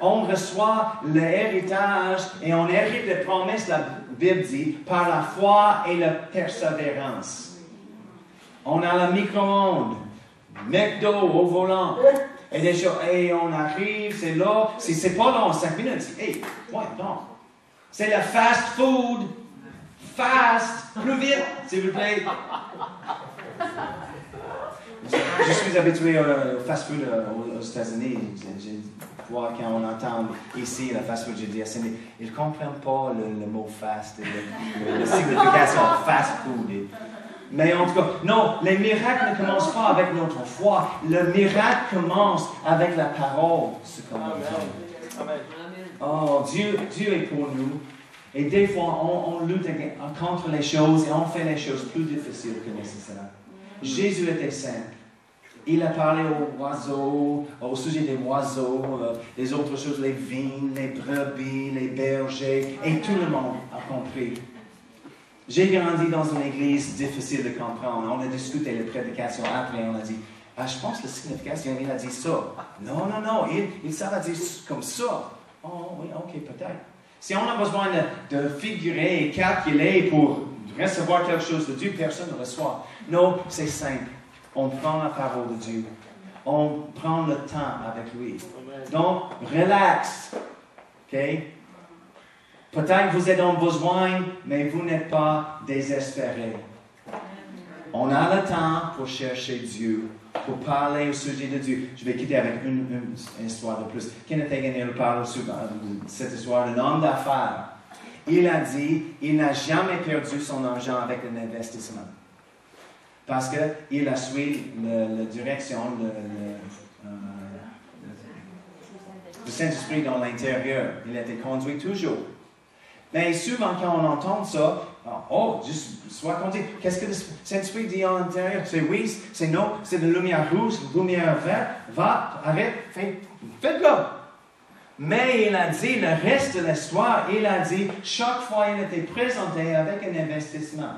On reçoit l'héritage et on hérite les promesses, la Bible dit, par la foi et la persévérance. On a le micro-ondes, McDo au volant, et des choses, et on arrive, c'est là, si c'est pas long, 5 minutes, hey, ouais, non. C'est le fast food, plus vite, s'il vous plaît. Je suis habitué au fast-food aux États-Unis. Je vois quand on entend ici le fast-food, je dis, ils ne comprennent pas le mot fast, la signification fast-food. Mais en tout cas, non, les miracles ne commencent pas avec notre foi. Le miracle commence avec la parole, ce qu'on entend. Oh, Dieu est pour nous. Et des fois, on lutte contre les choses et on fait les choses plus difficiles que nécessaire. Jésus était simple. Il a parlé aux oiseaux, au sujet des oiseaux, les autres choses, les vignes, les brebis, les bergers, et tout le monde a compris. J'ai grandi dans une église difficile de comprendre. On a discuté les prédications après, on a dit, je pense que la signification, il a dit ça. Non, il savait dire comme ça. Oh oui, ok, peut-être. Si on a besoin de figurer et calculer pour recevoir quelque chose de Dieu, personne ne reçoit. Non, c'est simple. On prend la parole de Dieu. On prend le temps avec lui. Donc, relax. OK? Peut-être que vous êtes en besoin, mais vous n'êtes pas désespéré. On a le temps pour chercher Dieu, pour parler au sujet de Dieu. Je vais quitter avec une histoire de plus. Kenneth Hagin parle souvent de cette histoire d'un homme d'affaires. Il a dit, il n'a jamais perdu son argent avec un investissement. Parce qu'il a suivi la direction, le Saint-Esprit dans l'intérieur. Il a été conduit toujours. Mais souvent, quand on entend ça, juste sois conduit. Qu'est-ce que le Saint-Esprit dit à l'intérieur? C'est oui, c'est non, c'est de la lumière rouge, de la lumière verte. Va, arrête, faites-le. Mais il a dit, le reste de l'histoire, il a dit, chaque fois il était présenté avec un investissement.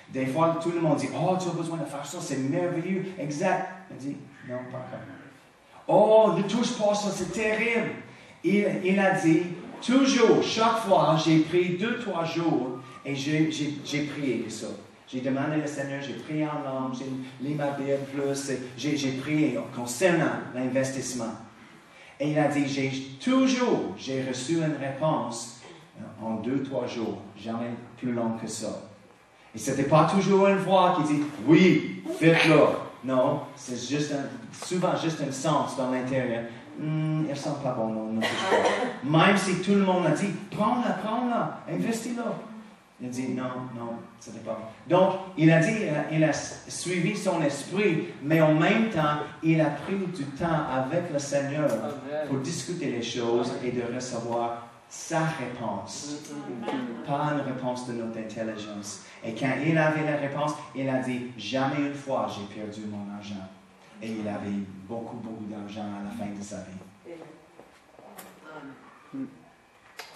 Des fois, tout le monde dit, tu as besoin de faire ça, c'est merveilleux, exact. Il dit, non, pas encore. Ne touche pas ça, c'est terrible. Il a dit, toujours, chaque fois, j'ai pris 2-3 jours et j'ai prié de ça. J'ai demandé au Seigneur, j'ai prié en langue, j'ai lu ma Bible plus, j'ai prié concernant l'investissement. Et il a dit, j'ai reçu une réponse en 2-3 jours, jamais plus long que ça. Et ce n'était pas toujours une voix qui dit, oui, faites-le. Non, c'est souvent juste un sens dans l'intérieur. Elles ne sont pas bonnes, ne touche pas. Même si tout le monde a dit, prends-la, investis-la. Il a dit, non, ce n'est pas bon. Donc, il a dit, il a suivi son esprit, mais en même temps, il a pris du temps avec le Seigneur pour discuter les choses et de recevoir sa réponse. Pas une réponse de notre intelligence. Et quand il avait la réponse, il a dit, jamais une fois j'ai perdu mon argent. Et il avait beaucoup d'argent à la fin de sa vie.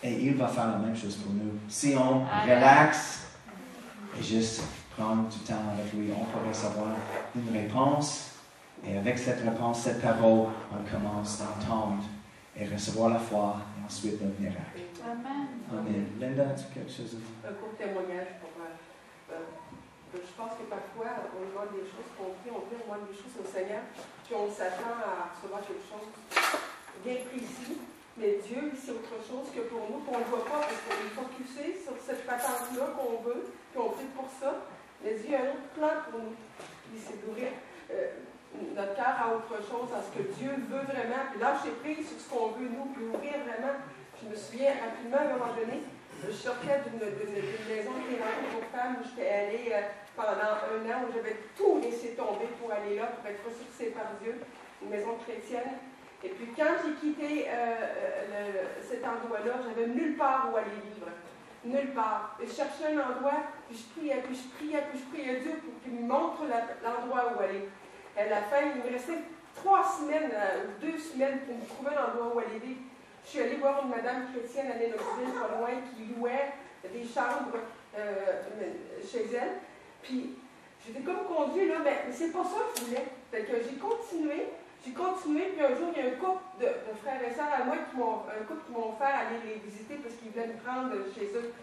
Et il va faire la même chose pour nous. Si on relaxe et juste prendre du temps avec lui, on peut recevoir une réponse. Et avec cette réponse, cette parole, on commence à entendre et recevoir la foi et ensuite le miracle. Amen. Linda, as-tu quelque chose à dire? Un court témoignage pour je pense que parfois, on demande des choses qu'on prie, on demande des choses au Seigneur, puis on s'attend à recevoir quelque chose bien précis, mais Dieu, c'est autre chose que pour nous, qu'on ne voit pas, parce qu'on est focusé sur cette patente-là qu'on veut, puis on prie pour ça, mais Dieu a un autre plan pour nous. Puis c'est d'ouvrir notre cœur à autre chose, à ce que Dieu veut vraiment, puis lâcher prise sur ce qu'on veut, nous, puis ouvrir vraiment. Je me souviens rapidement, à un moment donné, je sortais d'une maison qui est pour femmes où j'étais allée pendant 1 an, où j'avais tout laissé tomber pour aller là, pour être ressourcée par Dieu, une maison chrétienne. Et puis quand j'ai quitté cet endroit-là, j'avais nulle part où aller vivre. Nulle part. Et je cherchais un endroit, puis je priais Dieu pour qu'il me montre l'endroit où aller. Et à la fin, il me restait 3 semaines ou 2 semaines pour me trouver un endroit où aller vivre. Je suis allée voir une madame chrétienne à Lénoxville, pas loin, qui louait des chambres chez elle. Puis, j'étais comme conduite, là, mais c'est pas ça que je voulais. Fait que j'ai continué, puis un jour, il y a un couple de frères et sœurs à moi qui m'ont offert aller les visiter parce qu'ils voulaient me prendre chez eux.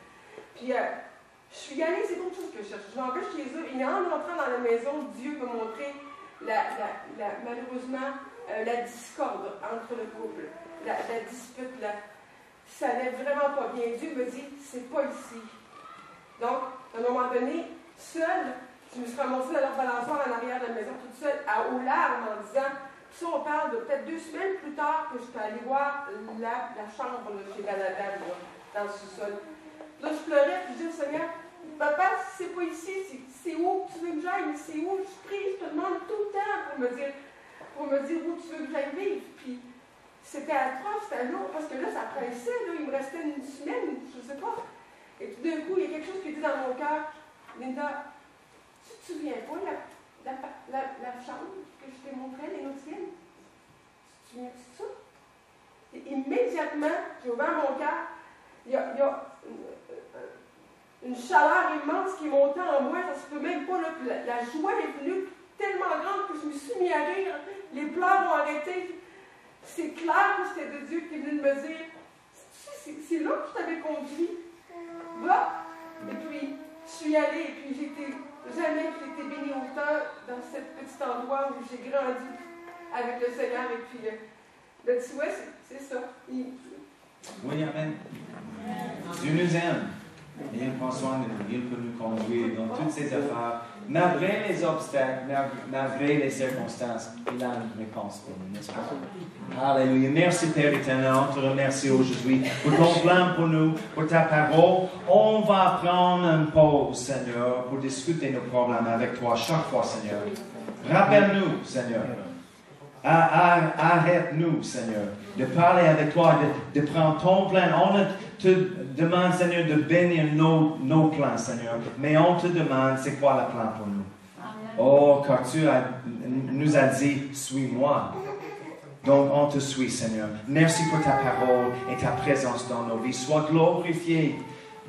Puis, je suis allée, c'est autre chose que je cherche. Je m'en vais chez eux, et en entrant dans la maison, Dieu m'a montré, malheureusement, la discorde entre le couple. La dispute, ça n'allait vraiment pas bien. Dieu me dit, c'est pas ici. Donc, à un moment donné, seule, je me suis ramassée dans leur balançoire en arrière de la maison, toute seule, aux larmes, en disant, ça, on parle de peut-être 2 semaines plus tard que je peux aller voir la chambre là, chez la dame, dans le sous-sol. Là, je pleurais, puis je dis, Seigneur, papa, c'est pas ici, c'est où tu veux que j'aille, c'est où je prie, je te demande tout le temps pour me dire où tu veux que j'aille vivre. Puis, c'était atroce, c'était lourd, parce que là, ça pressait, là, il me restait 1 semaine, je ne sais pas. Et tout d'un coup, il y a quelque chose qui dit dans mon cœur, Linda, tu te souviens pas la chambre que je t'ai montrée, les notiennes? Tu te souviens de ça? Et immédiatement, j'ai ouvert mon cœur, il y a une chaleur immense qui est montée en moi, ça se peut même pas, là, la joie est venue tellement grande que je me suis mis à rire, les pleurs ont arrêté. C'est clair que c'était de Dieu qui est venu me dire, c'est là que je t'avais conduit. Va! Et puis, je suis allée, et puis jamais j'ai été bénie autant dans ce petit endroit où j'ai grandi avec le Seigneur. Et puis, tu vois, c'est ça. Oui, amen. Dieu nous aime. Et il prend soin de nous. Il peut nous conduire dans toutes ces affaires. Malgré les obstacles, malgré les circonstances, il a une réponse pour nous, n'est-ce pas? Alléluia. Merci Père éternel. On te remercie aujourd'hui pour ton plan pour nous, pour ta parole. On va prendre une pause, Seigneur, pour discuter nos problèmes avec toi chaque fois, Seigneur. Rappelle-nous, Seigneur. Arrête-nous, Seigneur, de parler avec toi, de prendre ton plan. On te demande, Seigneur, de bénir nos plans, Seigneur. Mais on te demande, c'est quoi le plan pour nous? Oh, car tu nous as dit, suis-moi. Donc, on te suit, Seigneur. Merci pour ta parole et ta présence dans nos vies. Sois glorifié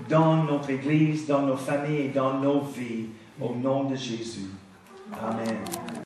dans notre Église, dans nos familles et dans nos vies. Au nom de Jésus. Amen.